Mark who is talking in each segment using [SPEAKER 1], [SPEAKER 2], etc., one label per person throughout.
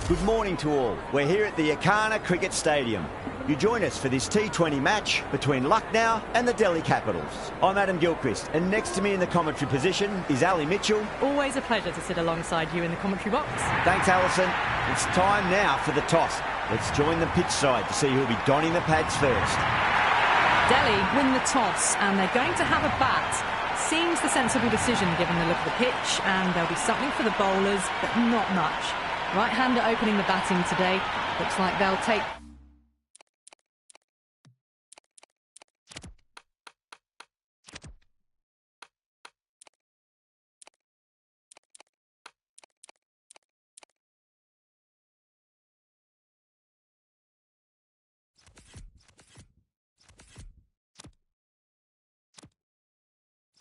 [SPEAKER 1] Good morning to all. We're here at the Akana Cricket Stadium. You join us for this T20 match between Lucknow and the Delhi Capitals. I'm Adam Gilchrist, and next to me in the commentary position is Ali Mitchell.
[SPEAKER 2] Always a pleasure to sit alongside you in the commentary box.
[SPEAKER 1] Thanks, Alison. It's time now for the toss. Let's join the pitch side to see who'll be donning the pads first.
[SPEAKER 2] Delhi win the toss, and they're going to have a bat. Seems the sensible decision given the look of the pitch, and there'll be something for the bowlers, but not much. Right-hander opening the batting today. Looks like they'll take...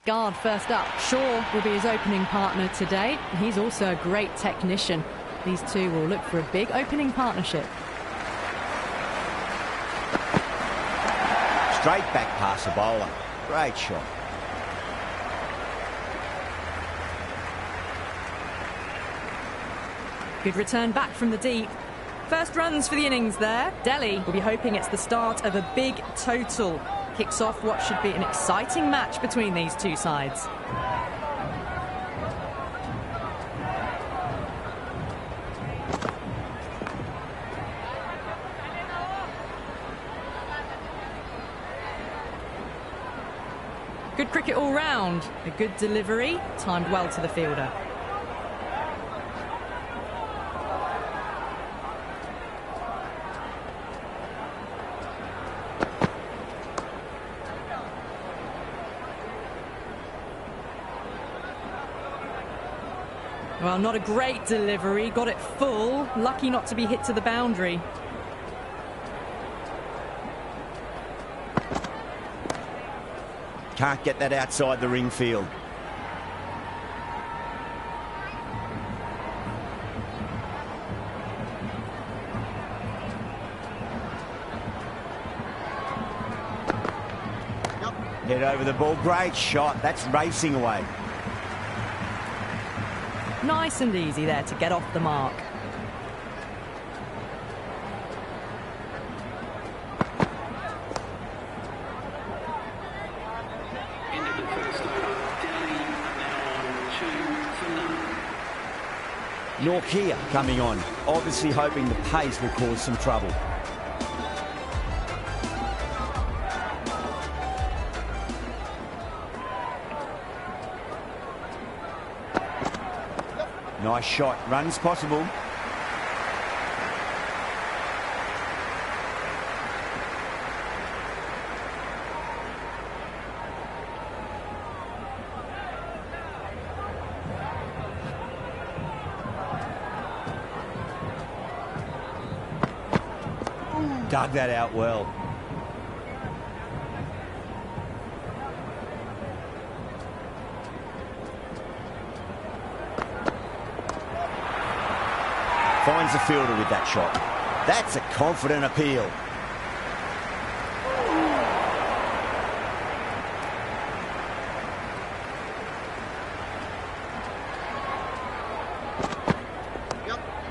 [SPEAKER 2] Guard first up. Shaw will be his opening partner today. He's also a great technician. These two will look for a big opening partnership.
[SPEAKER 1] Straight back past the bowler. Great shot.
[SPEAKER 2] Good return back from the deep. First runs for the innings there. Delhi will be hoping it's the start of a big total. Kicks off what should be an exciting match between these two sides. Good cricket all round. A good delivery, timed well to the fielder. Well, not a great delivery, got it full, lucky not to be hit to the boundary.
[SPEAKER 1] Can't get that outside the ring field. Head over the ball, great shot, that's racing away.
[SPEAKER 2] Nice and easy there to get off the mark.
[SPEAKER 1] Norkia coming on, obviously hoping the pace will cause some trouble. Nice shot, runs possible. Dug that out well. Finds the fielder with that shot. That's a confident appeal.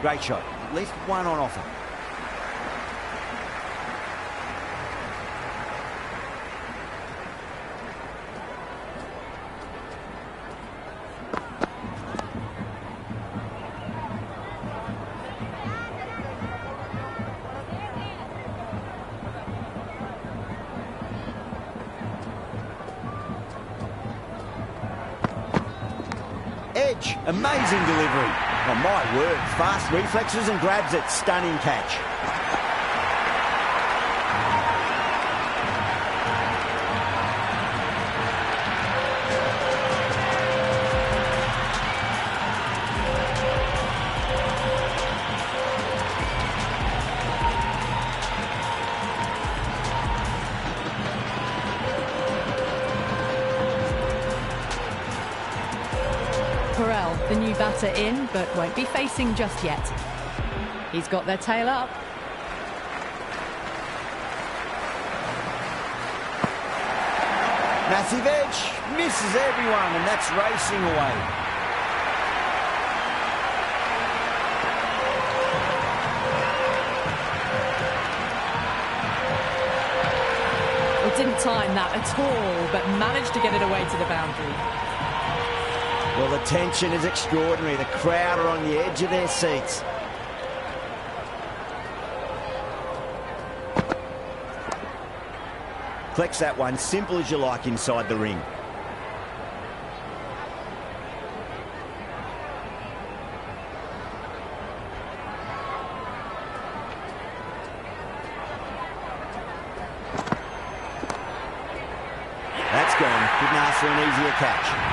[SPEAKER 1] Great shot. At least one on offer. Edge, amazing delivery. Oh my word, fast reflexes and grabs it. Stunning catch.
[SPEAKER 2] The new batter in, but won't be facing just yet. He's got their tail up.
[SPEAKER 1] Massive edge, misses everyone, and that's racing away.
[SPEAKER 2] time that at all, but managed to get it away to the boundary.
[SPEAKER 1] Well, the tension is extraordinary. The crowd are on the edge of their seats. Collects that one, simple as you like, inside the ring. That's gone. Couldn't ask for an easier catch.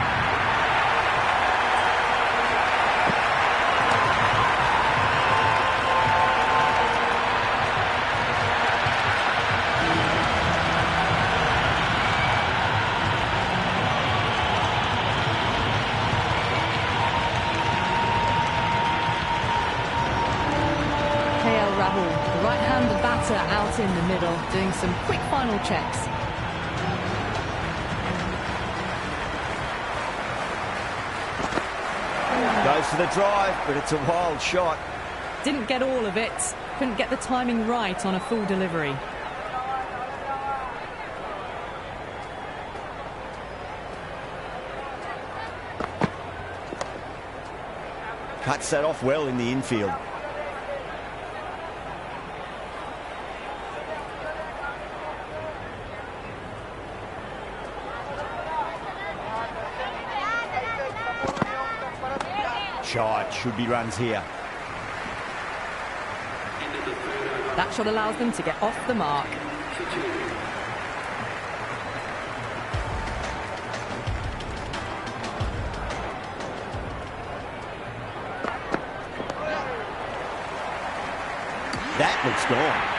[SPEAKER 2] The right-handed batter out in the middle, doing some quick final checks.
[SPEAKER 1] Goes for the drive, but it's a wild shot.
[SPEAKER 2] Didn't get all of it. Couldn't get the timing right on a full delivery.
[SPEAKER 1] Cuts that off well in the infield. Shot, should be runs here.
[SPEAKER 2] That shot allows them to get off the mark.
[SPEAKER 1] That looks gone.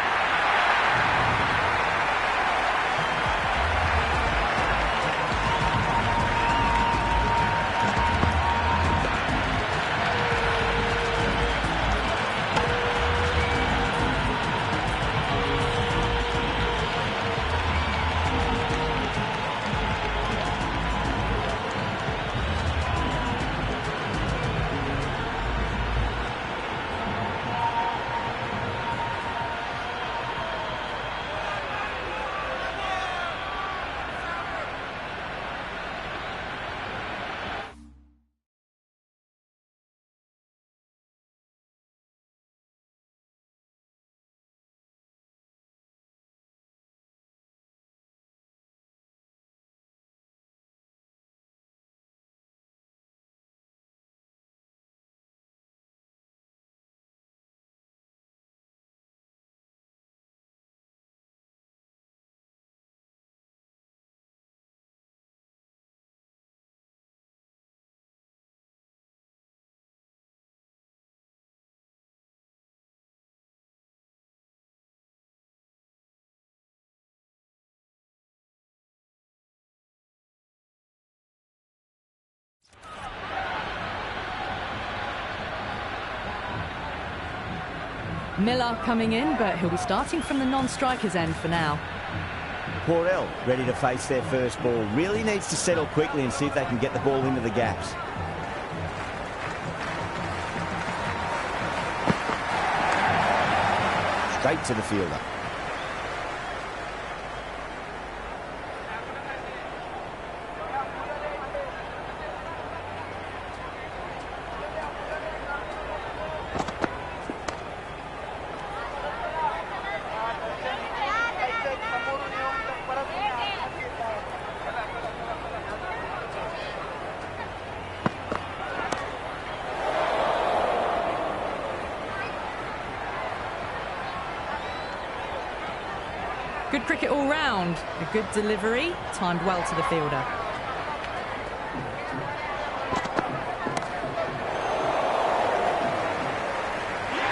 [SPEAKER 2] Miller coming in, but he'll be starting from the non-striker's end for now.
[SPEAKER 1] Portell ready to face their first ball. Really needs to settle quickly and see if they can get the ball into the gaps. Straight to the fielder.
[SPEAKER 2] Good cricket all round. A good delivery, timed well to the fielder.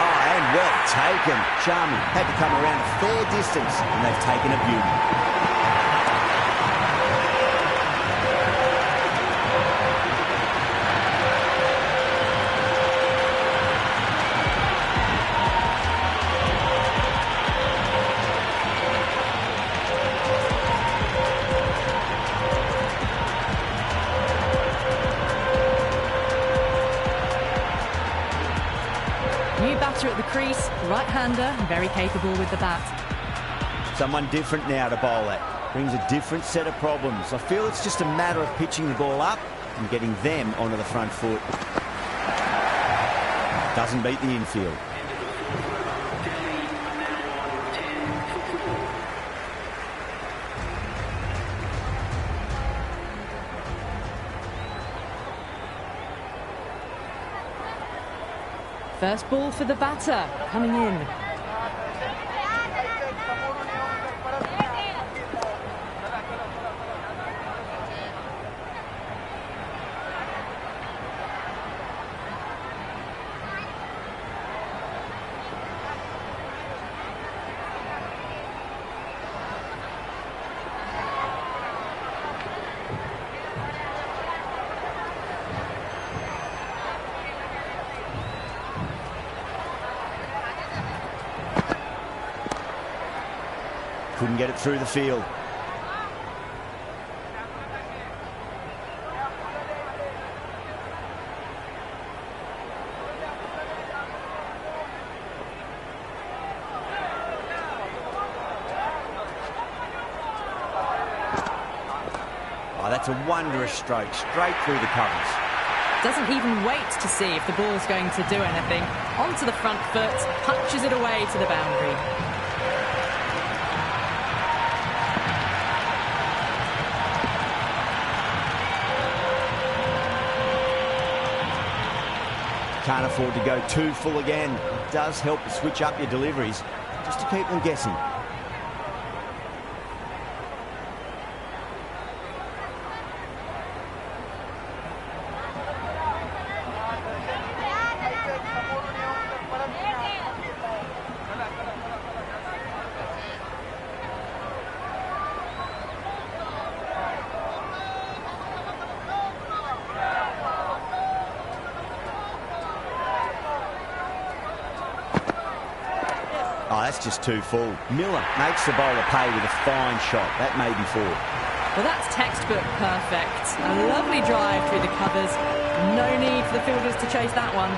[SPEAKER 1] And well taken. Charming. Had to come around a fair distance, and they've taken a beauty.
[SPEAKER 2] At the crease, right-hander, very capable with the bat.
[SPEAKER 1] Someone different now to bowl at. brings a different set of problems. I feel it's just a matter of pitching the ball up and getting them onto the front foot. Doesn't beat the infield.
[SPEAKER 2] First ball for the batter, coming in.
[SPEAKER 1] Couldn't get it through the field. Oh, that's a wondrous stroke, straight through the covers.
[SPEAKER 2] Doesn't even wait to see if the ball's going to do anything. Onto the front foot, punches it away to the boundary.
[SPEAKER 1] Can't afford to go too full again. It does help to switch up your deliveries, just to keep them guessing. Oh, that's just too full. Miller makes the bowler pay with a fine shot. That may be four.
[SPEAKER 2] Well, that's textbook perfect. A lovely drive through the covers. No need for the fielders to chase that one.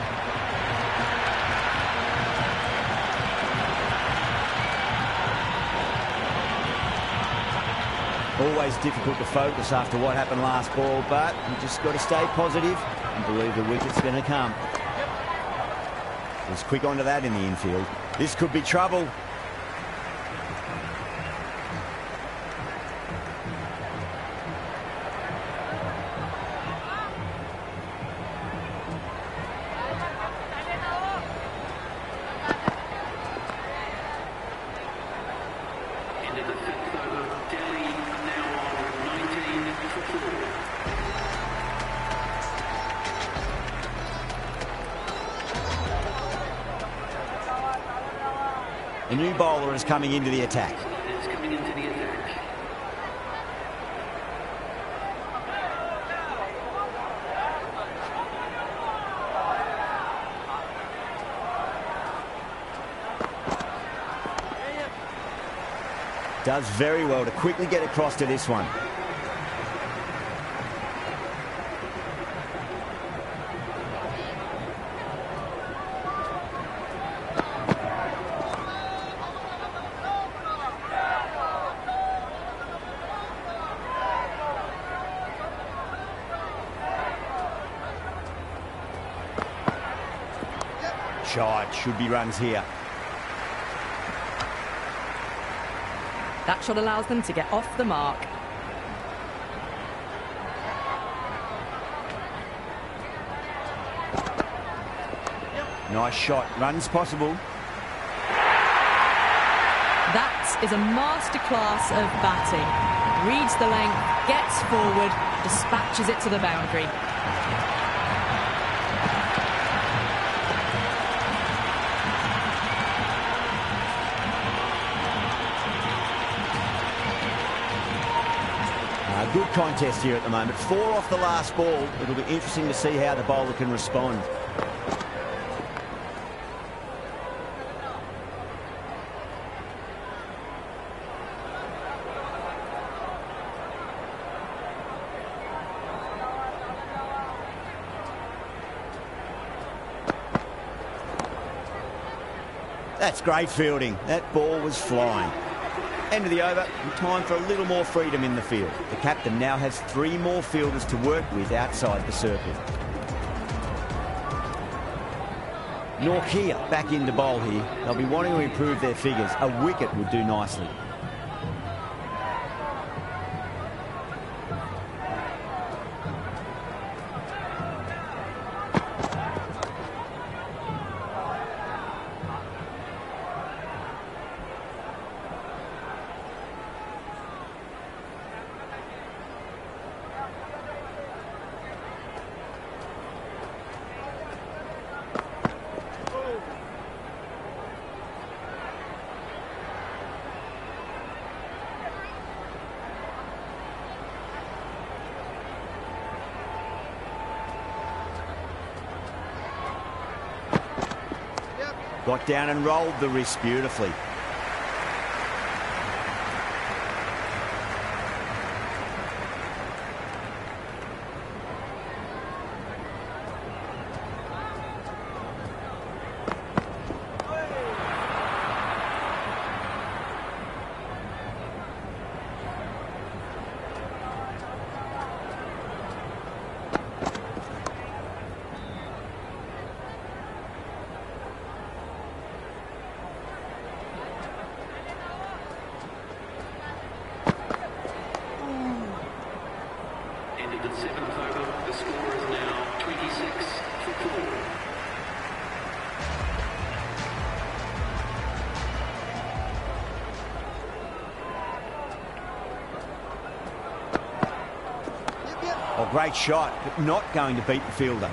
[SPEAKER 1] Always difficult to focus after what happened last ball, but you just got to stay positive and believe the wicket's going to come. Was quick onto that in the infield. This could be trouble. A new bowler is coming into the attack. Does very well to quickly get across to this one. Shot, should be runs here.
[SPEAKER 2] That shot allows them to get off the mark.
[SPEAKER 1] Nice shot, runs possible.
[SPEAKER 2] That is a masterclass of batting. Reads the length, gets forward, dispatches it to the boundary.
[SPEAKER 1] Good contest here at the moment. 4 off the last ball. It'll be interesting to see how the bowler can respond. That's great fielding. That ball was flying. End of the over, and time for a little more freedom in the field. The captain now has 3 more fielders to work with outside the circle. Norkia back into bowl here. They'll be wanting to improve their figures. A wicket would do nicely. Got down and rolled the wrist beautifully.
[SPEAKER 3] The 7th over, the score is now 26 for 4.
[SPEAKER 1] Oh, great shot, but not going to beat the fielder.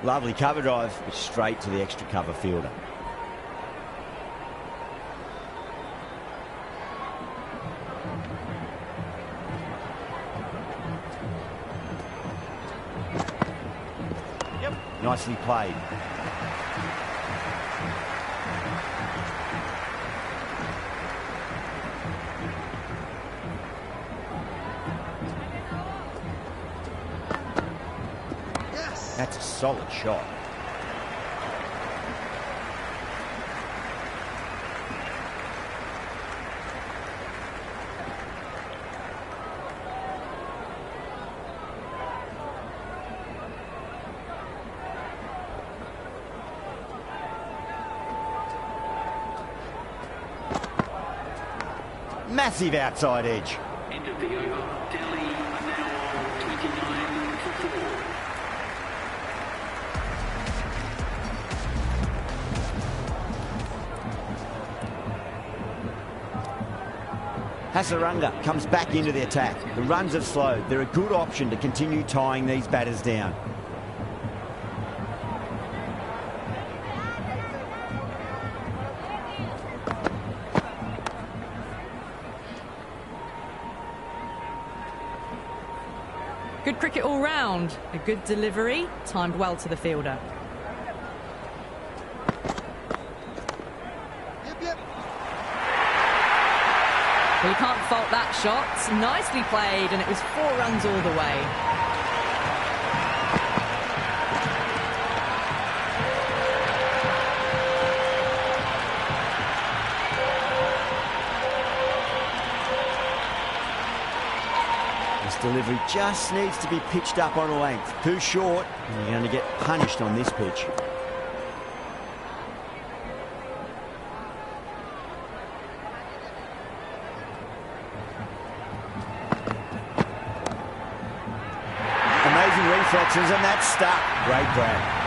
[SPEAKER 1] Lovely cover drive, but straight to the extra cover fielder. Yep. Nicely played. That's a solid shot. Massive outside edge.
[SPEAKER 3] End of the over, Delhi now 29 for 4.
[SPEAKER 1] Hasaranga comes back into the attack. The runs have slowed. They're a good option to continue tying these batters down.
[SPEAKER 2] Good cricket all round. A good delivery, timed well to the fielder. Well, you can't fault that shot. Nicely played, and it was 4 runs all the way.
[SPEAKER 1] This delivery just needs to be pitched up on a length. Too short, and you're going to get punished on this pitch. Reflexes, and that's stuck. Great grab.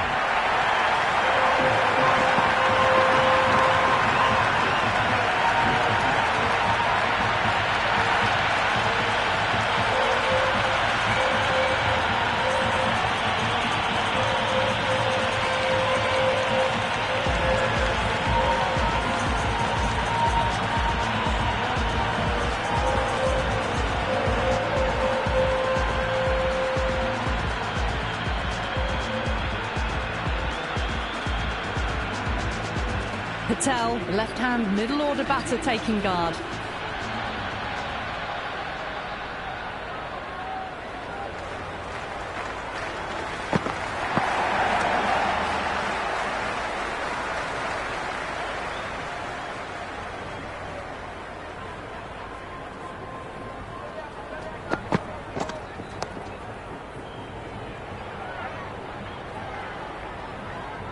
[SPEAKER 2] Patel, left-hand middle-order batter, taking guard.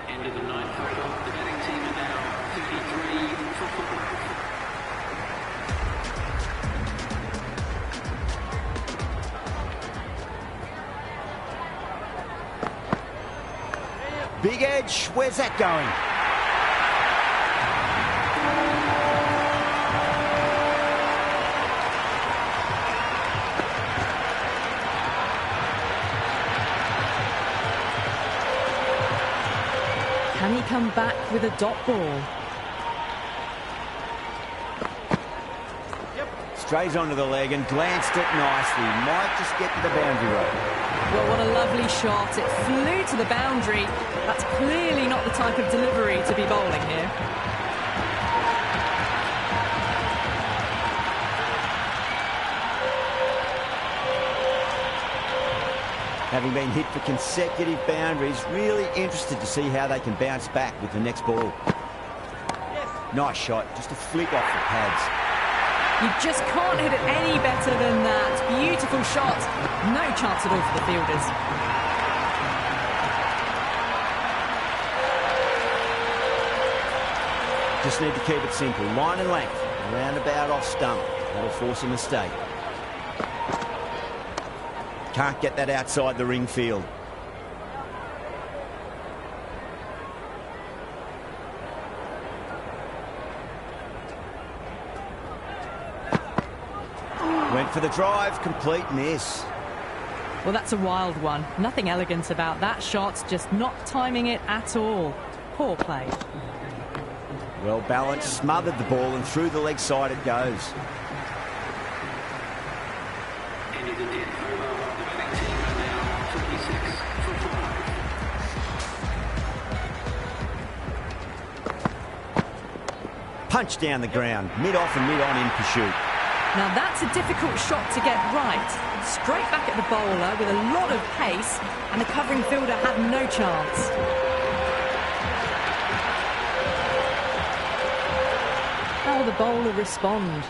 [SPEAKER 3] End of the ninth over. The batting team are now 33 for 5.
[SPEAKER 1] Big edge, where's that going?
[SPEAKER 2] Can he come back with a dot ball?
[SPEAKER 1] Strays onto the leg and glanced it nicely. Might just get to the boundary rope.
[SPEAKER 2] Well, what a lovely shot. It flew to the boundary. That's clearly not the type of delivery to be bowling here.
[SPEAKER 1] Having been hit for consecutive boundaries, really interested to see how they can bounce back with the next ball. Nice shot, just a flick off the pads.
[SPEAKER 2] You just can't hit it any better than that. Beautiful shot. No chance at all for the fielders.
[SPEAKER 1] Just need to keep it simple. Line and length, roundabout off stump. That'll force a mistake. Can't get that outside the ring field. Went for the drive, complete miss.
[SPEAKER 2] Well, that's a wild one. Nothing elegant about that shot, just not timing it at all. Poor play.
[SPEAKER 1] Well balanced, smothered the ball and through the leg side it goes.
[SPEAKER 3] End of the 10th over. The batting team are now 26 for 5.
[SPEAKER 1] Punch down the ground, mid-off and mid-on in pursuit.
[SPEAKER 2] Now that's a difficult shot to get right. Straight back at the bowler with a lot of pace, and the covering fielder had no chance. How will the bowler respond?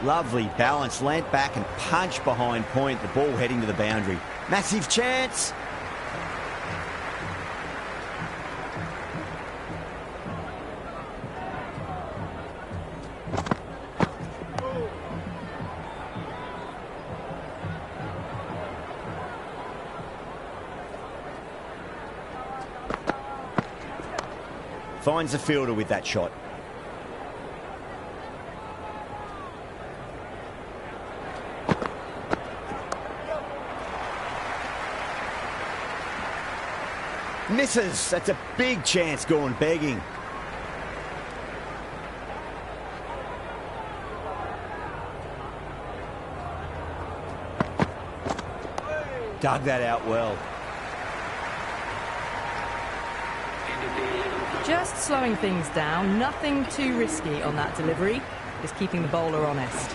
[SPEAKER 1] Lovely balance, leant back and punch behind point, the ball heading to the boundary. Massive chance. Finds the fielder with that shot. Misses. That's a big chance going begging. Dug that out well.
[SPEAKER 2] Just slowing things down, nothing too risky on that delivery, just keeping the bowler honest.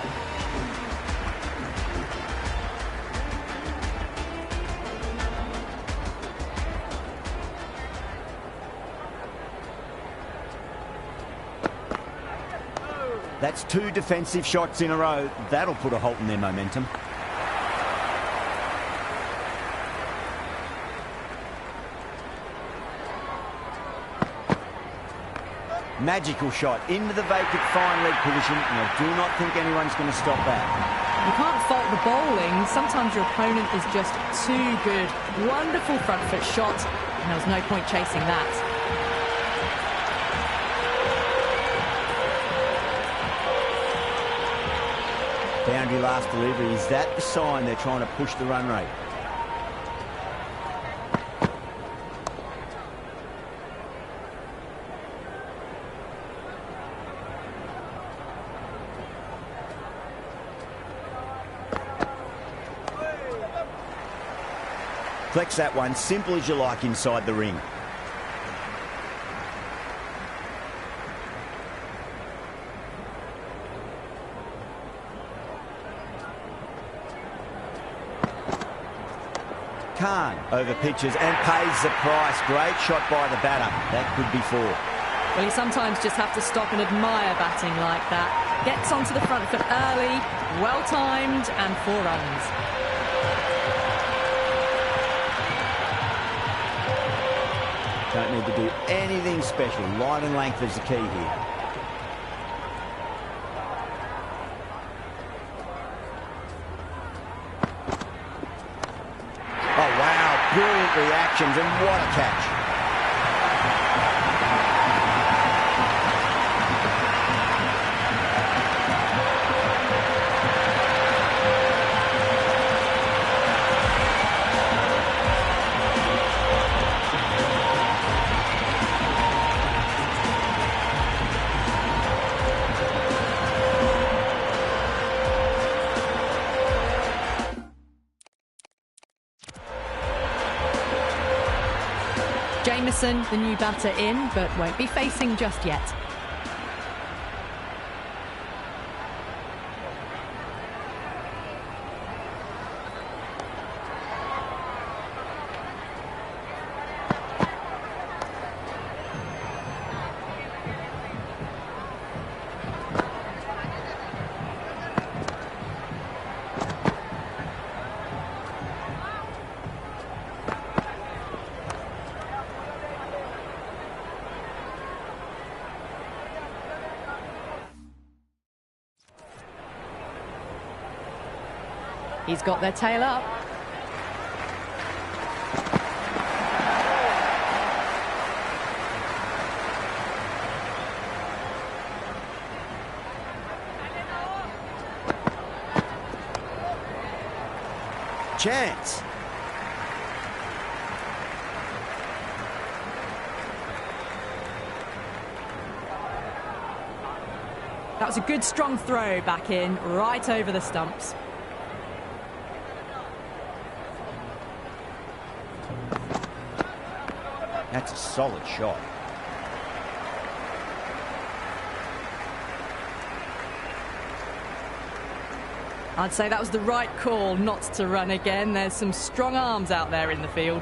[SPEAKER 1] That's 2 defensive shots in a row. That'll put a halt in their momentum. Magical shot into the vacant fine leg position, and I do not think anyone's going to stop that.
[SPEAKER 2] You can't fault the bowling. Sometimes your opponent is just too good. Wonderful front foot shot, and there was no point chasing that.
[SPEAKER 1] Boundary last delivery. Is that the sign they're trying to push the run rate? Flex that one, simple as you like inside the ring. Khan over pitches and pays the price. Great shot by the batter. That could be 4.
[SPEAKER 2] Well, you sometimes just have to stop and admire batting like that. Gets onto the front foot early, well-timed, and 4 runs.
[SPEAKER 1] Don't need to do anything special. Line and length is the key here. Oh, wow. Brilliant reactions, and what a catch.
[SPEAKER 2] Jamieson, the new batter, in, but won't be facing just yet. He's got their tail up.
[SPEAKER 1] Chance.
[SPEAKER 2] That was a good strong throw back in, right over the stumps.
[SPEAKER 1] That's a solid shot.
[SPEAKER 2] I'd say that was the right call not to run again. There's some strong arms out there in the field.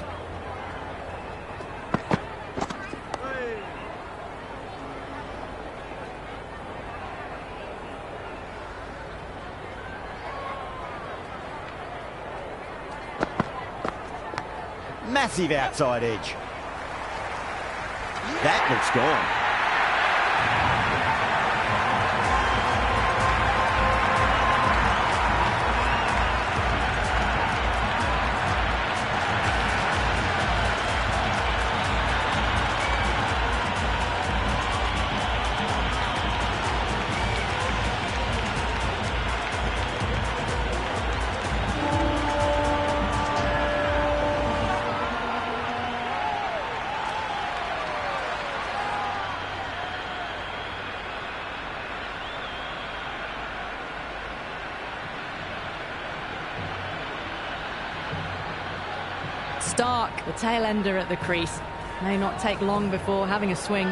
[SPEAKER 1] Massive outside edge. That looks gone.
[SPEAKER 2] Stark, the tail ender at the crease. May not take long before having a swing.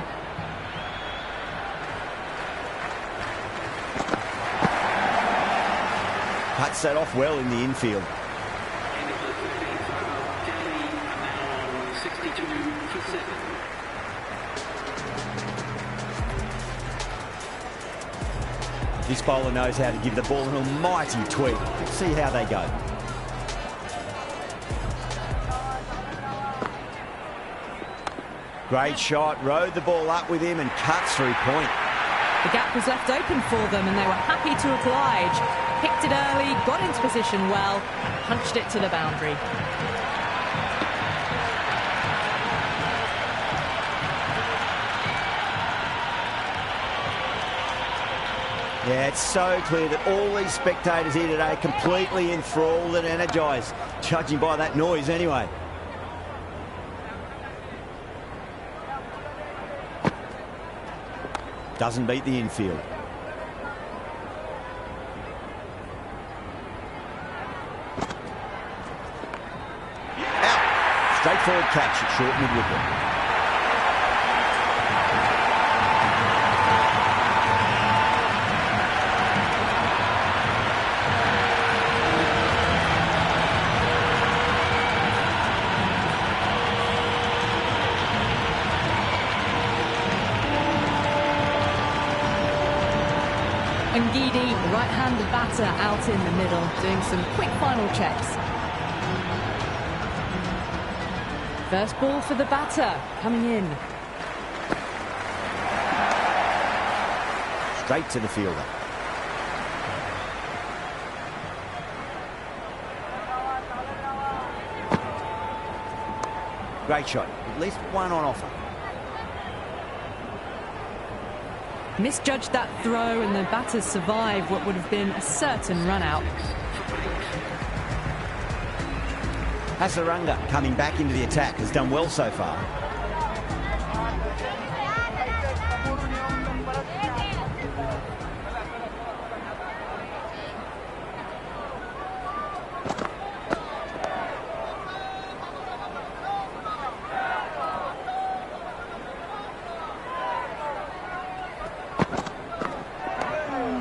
[SPEAKER 1] Cuts that off well in the infield. This bowler knows how to give the ball an almighty tweak. Let's see how they go. Great shot, rode the ball up with him and cuts through point.
[SPEAKER 2] The gap was left open for them and they were happy to oblige. Picked it early, got into position well, punched it to the boundary.
[SPEAKER 1] Yeah, it's so clear that all these spectators here today are completely enthralled and energised, judging by that noise anyway. Doesn't beat the infield. Out. Straightforward catch at short mid-wicket.
[SPEAKER 2] And Guidi, the right-handed batter, out in the middle, doing some quick final checks. First ball for the batter, coming in.
[SPEAKER 1] Straight to the fielder. Great shot. At least one on offer.
[SPEAKER 2] Misjudged that throw and the batters survived what would have been a certain run-out.
[SPEAKER 1] Hasaranga coming back into the attack has done well so far.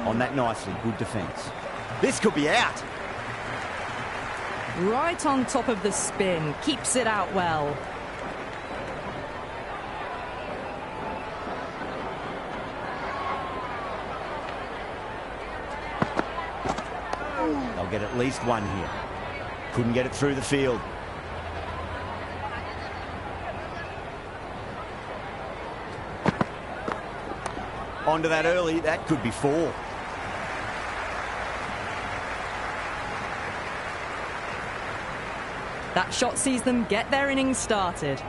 [SPEAKER 1] On that nicely, good defence. This could be out.
[SPEAKER 2] Right on top of the spin, keeps it out well.
[SPEAKER 1] They'll get at least one here. Couldn't get it through the field. Onto that early, that could be four.
[SPEAKER 2] That shot sees them get their innings started.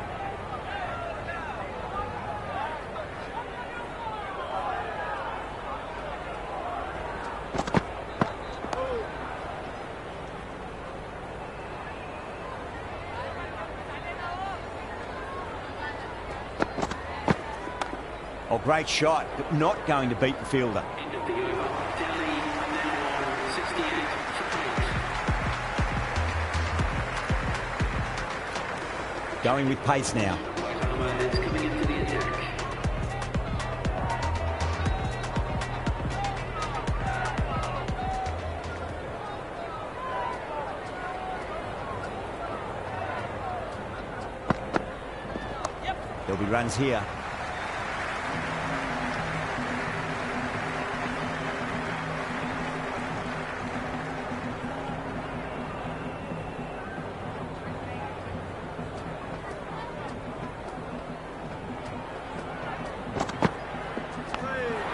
[SPEAKER 1] Oh, great shot, but not going to beat the fielder.
[SPEAKER 3] End of the over. Delhi now on 68 for 8.
[SPEAKER 1] Going with pace now.
[SPEAKER 3] That's coming into the attack.
[SPEAKER 1] There'll be runs here.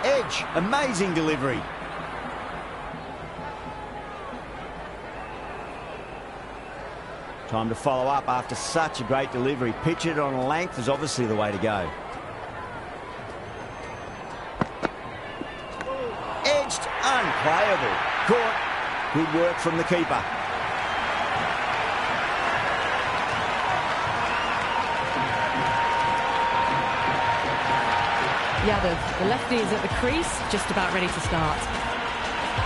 [SPEAKER 1] Edge, amazing delivery. Time to follow up after such a great delivery. Pitch it on length is obviously the way to go. Edged, unplayable. Caught. Good work from the keeper.
[SPEAKER 2] Yadav, the lefty is at the crease, just about ready to start.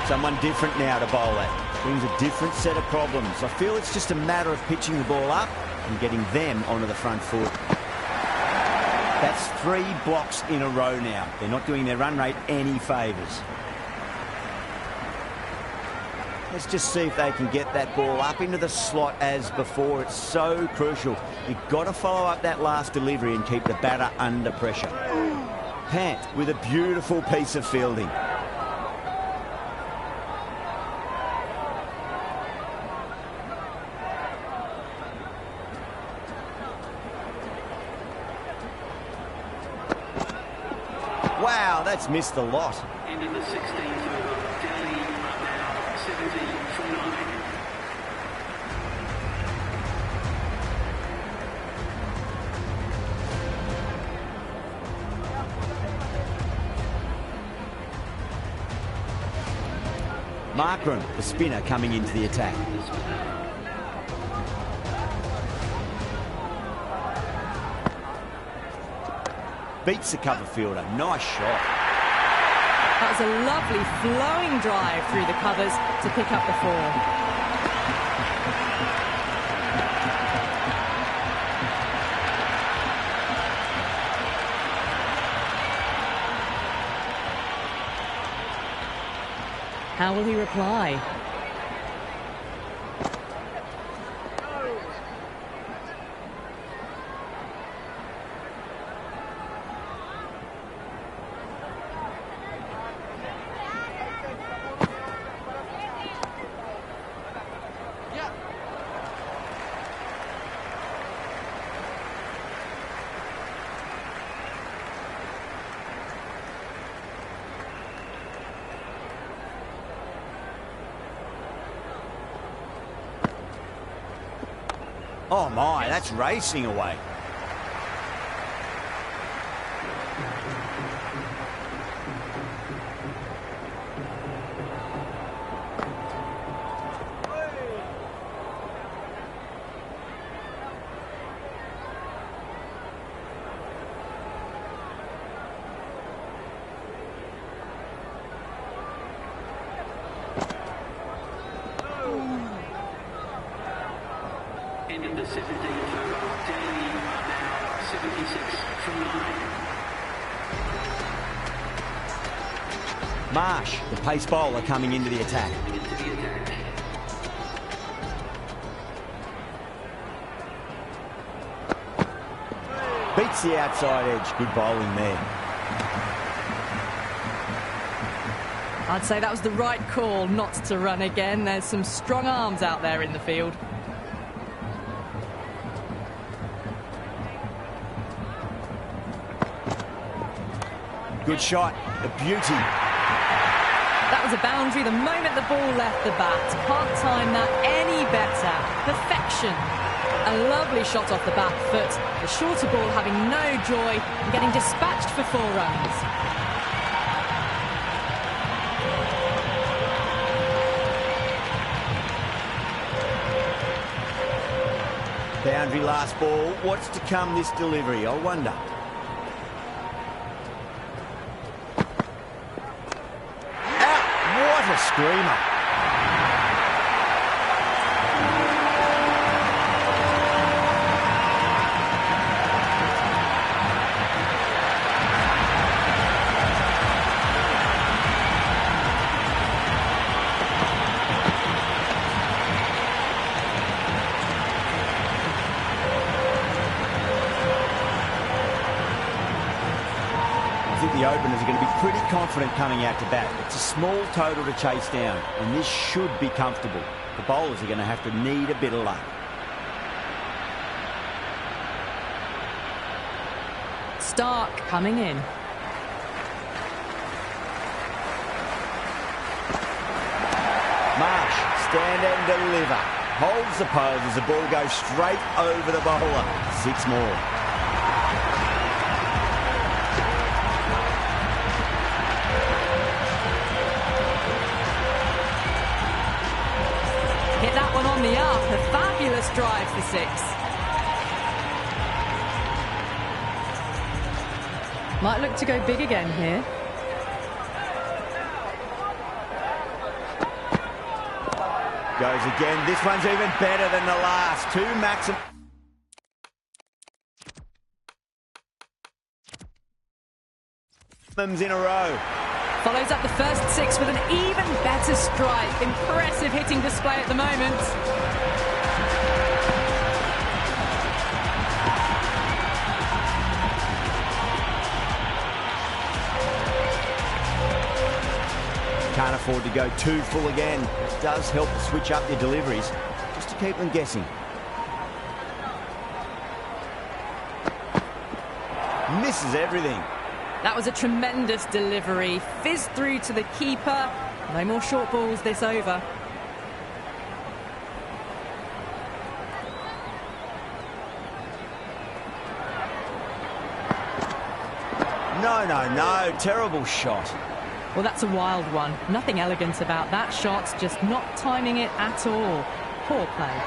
[SPEAKER 1] Someone different now to bowl at. Brings a different set of problems. I feel it's just a matter of pitching the ball up and getting them onto the front foot. That's 3 blocks in a row now. They're not doing their run rate any favours. Let's just see if they can get that ball up into the slot as before. It's so crucial. You've got to follow up that last delivery and keep the batter under pressure. Pant with a beautiful piece of fielding. Wow, that's missed the lot.
[SPEAKER 3] End of the 16th over. Delhi are now 70 for 9.
[SPEAKER 1] Markram, the spinner, coming into the attack. Beats the cover fielder. Nice shot.
[SPEAKER 2] That was a lovely flowing drive through the covers to pick up the 4. How will he reply?
[SPEAKER 1] Oh my, that's racing away.
[SPEAKER 3] End of the 17th over. Daly now 76 from 9.
[SPEAKER 1] Marsh, the pace bowler, coming into the attack. Beats the outside edge. Good bowling there.
[SPEAKER 2] I'd say that was the right call not to run again. There's some strong arms out there in the field.
[SPEAKER 1] Good shot. A beauty.
[SPEAKER 2] That was a boundary the moment the ball left the bat. Can't time that any better. Perfection. A lovely shot off the back foot. The shorter ball having no joy and getting dispatched for 4 runs.
[SPEAKER 1] Boundary last ball. What's to come this delivery, I wonder. What a screamer. I think the openers are going to be pretty confident coming out to bat. It's a small total to chase down, and this should be comfortable. The bowlers are going to have to need a bit of luck.
[SPEAKER 2] Stark coming in.
[SPEAKER 1] Marsh, stand and deliver. Holds the pose as the ball goes straight over the bowler. 6 more.
[SPEAKER 2] Hit that one on the up. A fabulous drive for 6. Might look to go big again here.
[SPEAKER 1] Goes again. This one's even better than the last. 2 maximum. In a row.
[SPEAKER 2] Follows up the first 6 with an even better strike. Impressive hitting display at the moment.
[SPEAKER 1] Can't afford to go too full again. It does help to switch up your deliveries, just to keep them guessing. Misses everything.
[SPEAKER 2] That was a tremendous delivery. Fizzed through to the keeper. No more short balls this over.
[SPEAKER 1] No. Terrible shot.
[SPEAKER 2] Well, that's a wild one. Nothing elegant about that shot, just not timing it at all. Poor play.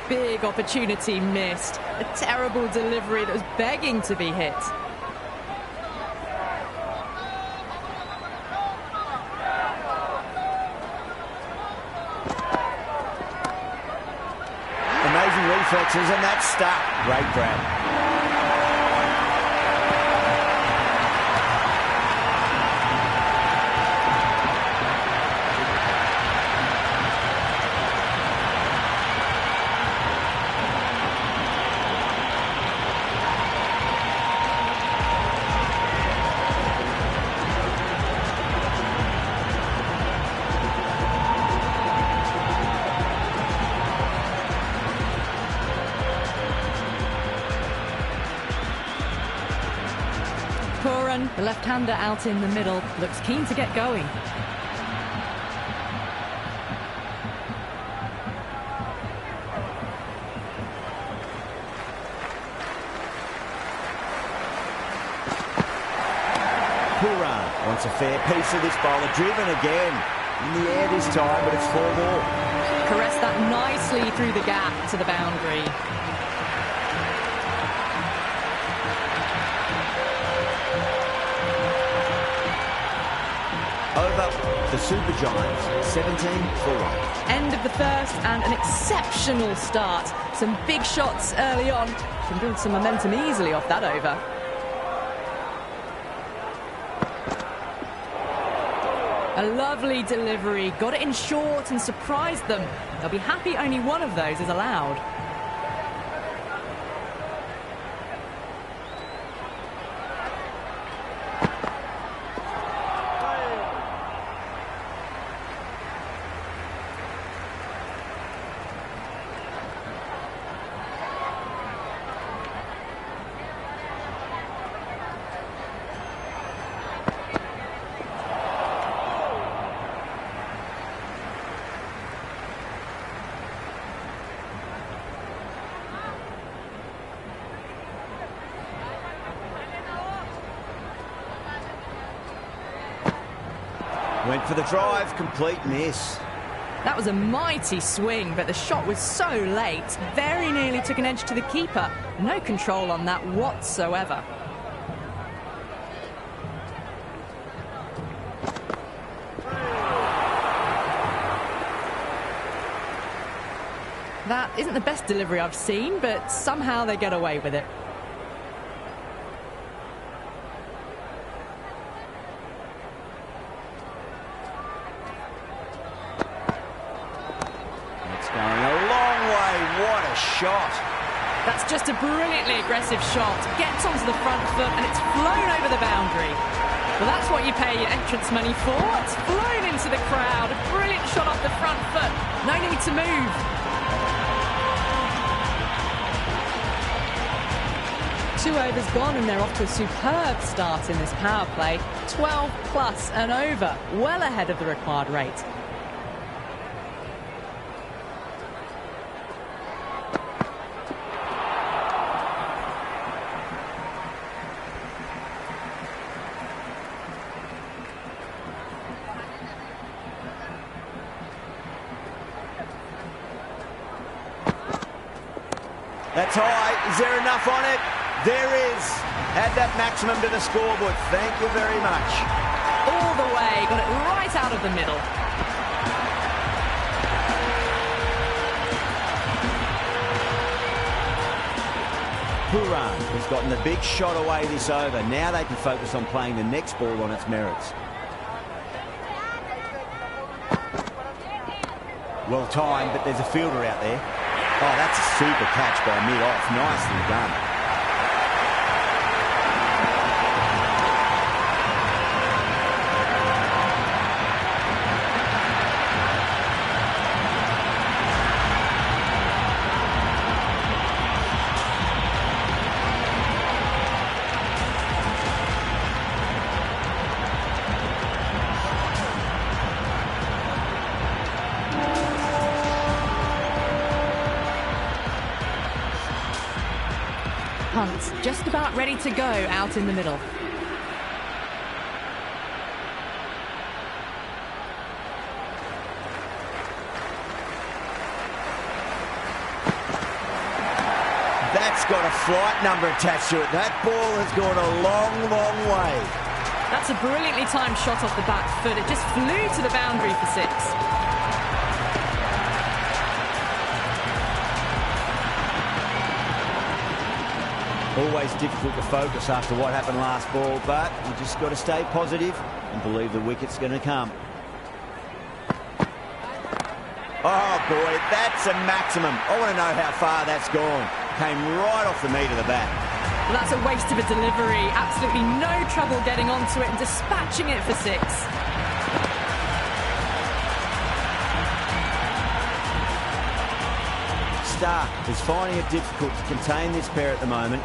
[SPEAKER 2] Big opportunity missed. A terrible delivery that was begging to be hit.
[SPEAKER 1] Amazing reflexes, and that's stuck. Great grab.
[SPEAKER 2] The left-hander out in the middle looks keen to get going.
[SPEAKER 1] Prabh wants a fair piece of this bowler. Driven again. In the air this time, but it's 4 ball.
[SPEAKER 2] Caressed that nicely through the gap to the boundary.
[SPEAKER 1] Over the Super Giants, 17 for 1.
[SPEAKER 2] End of the first and an exceptional start. Some big shots early on. Can build some momentum easily off that over. A lovely delivery, got it in short and surprised them. They'll be happy only one of those is allowed.
[SPEAKER 1] Went for the drive, complete miss.
[SPEAKER 2] That was a mighty swing, but the shot was so late. Very nearly took an edge to the keeper. No control on that whatsoever. That isn't the best delivery I've seen, but somehow they get away with it.
[SPEAKER 1] Shot.
[SPEAKER 2] That's just a brilliantly aggressive shot. Gets onto the front foot and it's flown over the boundary. Well, that's what you pay your entrance money for. It's flown into the crowd. A brilliant shot off the front foot. No need to move. Two overs gone and they're off to a superb start in this power play. 12 plus and over. Well ahead of the required rate.
[SPEAKER 1] That's high. Is there enough on it? There is. Add that maximum to the scoreboard. Thank you very much.
[SPEAKER 2] All the way. Got it right out of the middle.
[SPEAKER 1] Prabh has gotten the big shot away this over. Now they can focus on playing the next ball on its merits. Well timed, but there's a fielder out there. Oh, that's a super catch by mid-off. Nicely done.
[SPEAKER 2] Hunt's just about ready to go out in the middle.
[SPEAKER 1] That's got a flight number attached to it. That ball has gone a long, long way.
[SPEAKER 2] That's a brilliantly timed shot off the back foot. It just flew to the boundary for 6.
[SPEAKER 1] Always difficult to focus after what happened last ball, but you just got to stay positive and believe the wicket's going to come. Oh boy, that's a maximum. I want to know how far that's gone. Came right off the meat of the bat.
[SPEAKER 2] Well, that's a waste of a delivery. Absolutely no trouble getting onto it and dispatching it for 6. Stark is finding it difficult to contain this pair at the moment.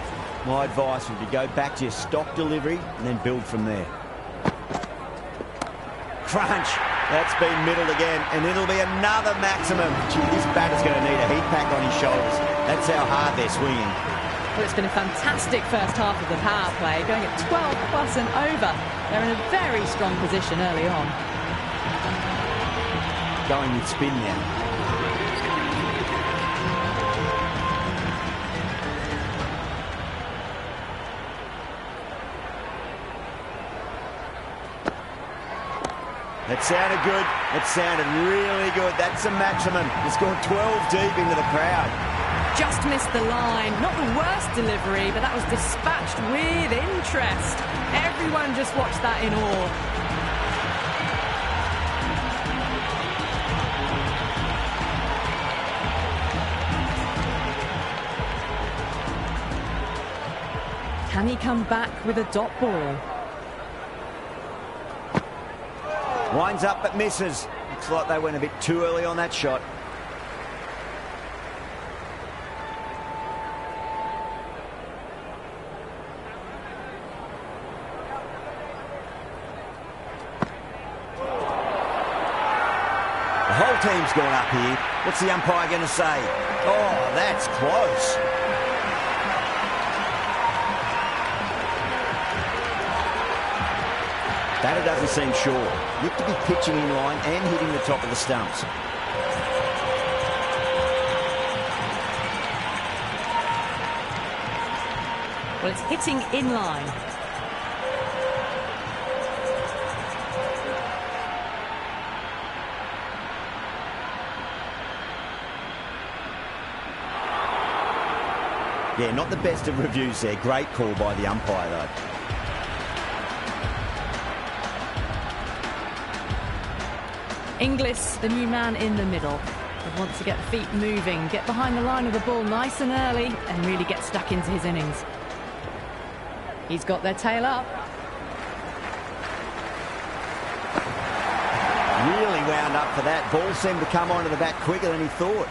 [SPEAKER 1] My advice would be go back to your stock delivery and then build from there. Crunch. That's been middled again, and it'll be another maximum. Gee, this batter's going to need a heat pack on his shoulders. That's how hard they're swinging.
[SPEAKER 2] Well, it's been a fantastic first half of the power play, going at 12 plus and over. They're in a very strong position early on.
[SPEAKER 1] Going with spin now. That sounded good. That sounded really good. That's a maximum. It's gone 12 deep into the crowd.
[SPEAKER 2] Just missed the line. Not the worst delivery, but that was dispatched with interest. Everyone just watched that in awe. Can he come back with a dot ball?
[SPEAKER 1] Winds up but misses. Looks like they went a bit too early on that shot. The whole team's gone up here. What's the umpire going to say? Oh, that's close. Batter doesn't seem sure. You have to be pitching in line and hitting the top of the stumps.
[SPEAKER 2] Well, it's hitting in line.
[SPEAKER 1] Yeah, not the best of reviews there. Great call by the umpire, though.
[SPEAKER 2] Inglis, the new man in the middle, would want to get the feet moving, get behind the line of the ball nice and early, and really get stuck into his innings. He's got their tail up.
[SPEAKER 1] Really wound up for that. Ball seemed to come onto the bat quicker than he thought.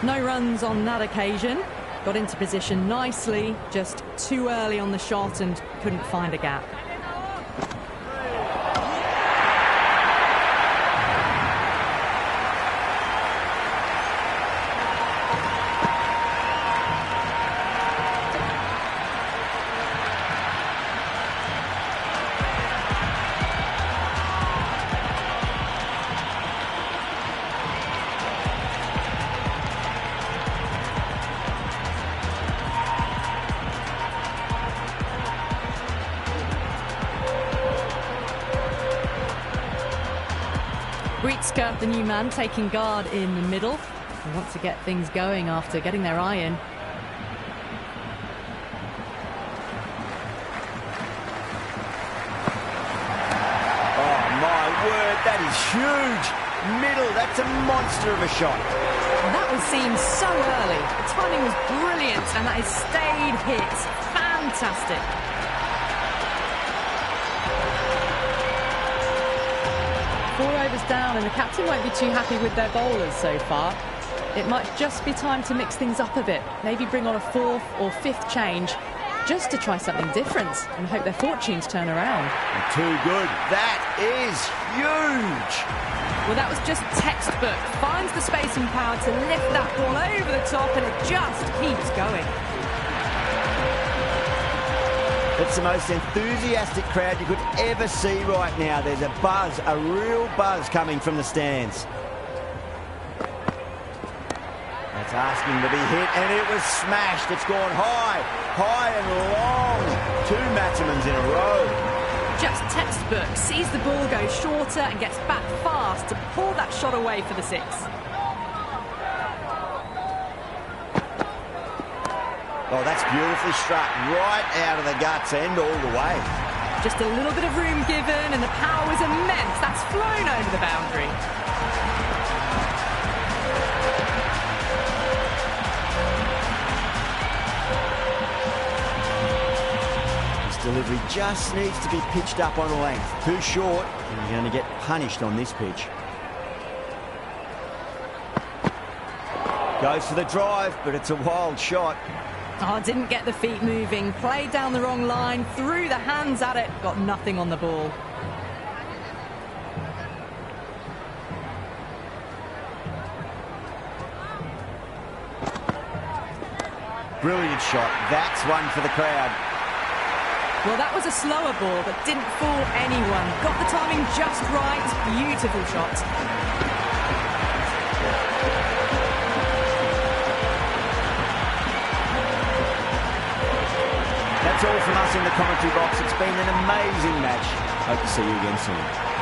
[SPEAKER 2] No runs on that occasion. Got into position nicely, just too early on the shot and couldn't find a gap. The new man taking guard in the middle. They want to get things going after getting their eye in.
[SPEAKER 1] Oh my word, that is huge. Middle, that's a monster of a shot.
[SPEAKER 2] That was seen so early. The timing was brilliant and that is stayed hit. Fantastic. Four overs down and the captain won't be too happy with their bowlers so far. It might just be time to mix things up a bit. Maybe bring on a fourth or fifth change just to try something different and hope their fortunes turn around.
[SPEAKER 1] Too good. That is huge.
[SPEAKER 2] Well, that was just textbook. Finds the space and power to lift that ball over the top and it just keeps going.
[SPEAKER 1] It's the most enthusiastic crowd you could ever see right now. There's a buzz, a real buzz coming from the stands. That's asking to be hit, and it was smashed. It's gone high, high and long. Two maximums in a row.
[SPEAKER 2] Just textbook. Sees the ball go shorter and gets back fast to pull that shot away for the six.
[SPEAKER 1] Oh, that's beautifully struck right out of the guts and all the way.
[SPEAKER 2] Just a little bit of room given and the power was immense. That's flown over the boundary.
[SPEAKER 1] This delivery just needs to be pitched up on a length. Too short, and you're going to get punished on this pitch. Goes for the drive, but it's a wild shot.
[SPEAKER 2] Oh, didn't get the feet moving. Played down the wrong line. Threw the hands at it. Got nothing on the ball.
[SPEAKER 1] Brilliant shot. That's one for the crowd.
[SPEAKER 2] Well, that was a slower ball, but didn't fool anyone. Got the timing just right. Beautiful shot.
[SPEAKER 1] That's all from us in the commentary box. It's been an amazing match. Hope to see you again soon.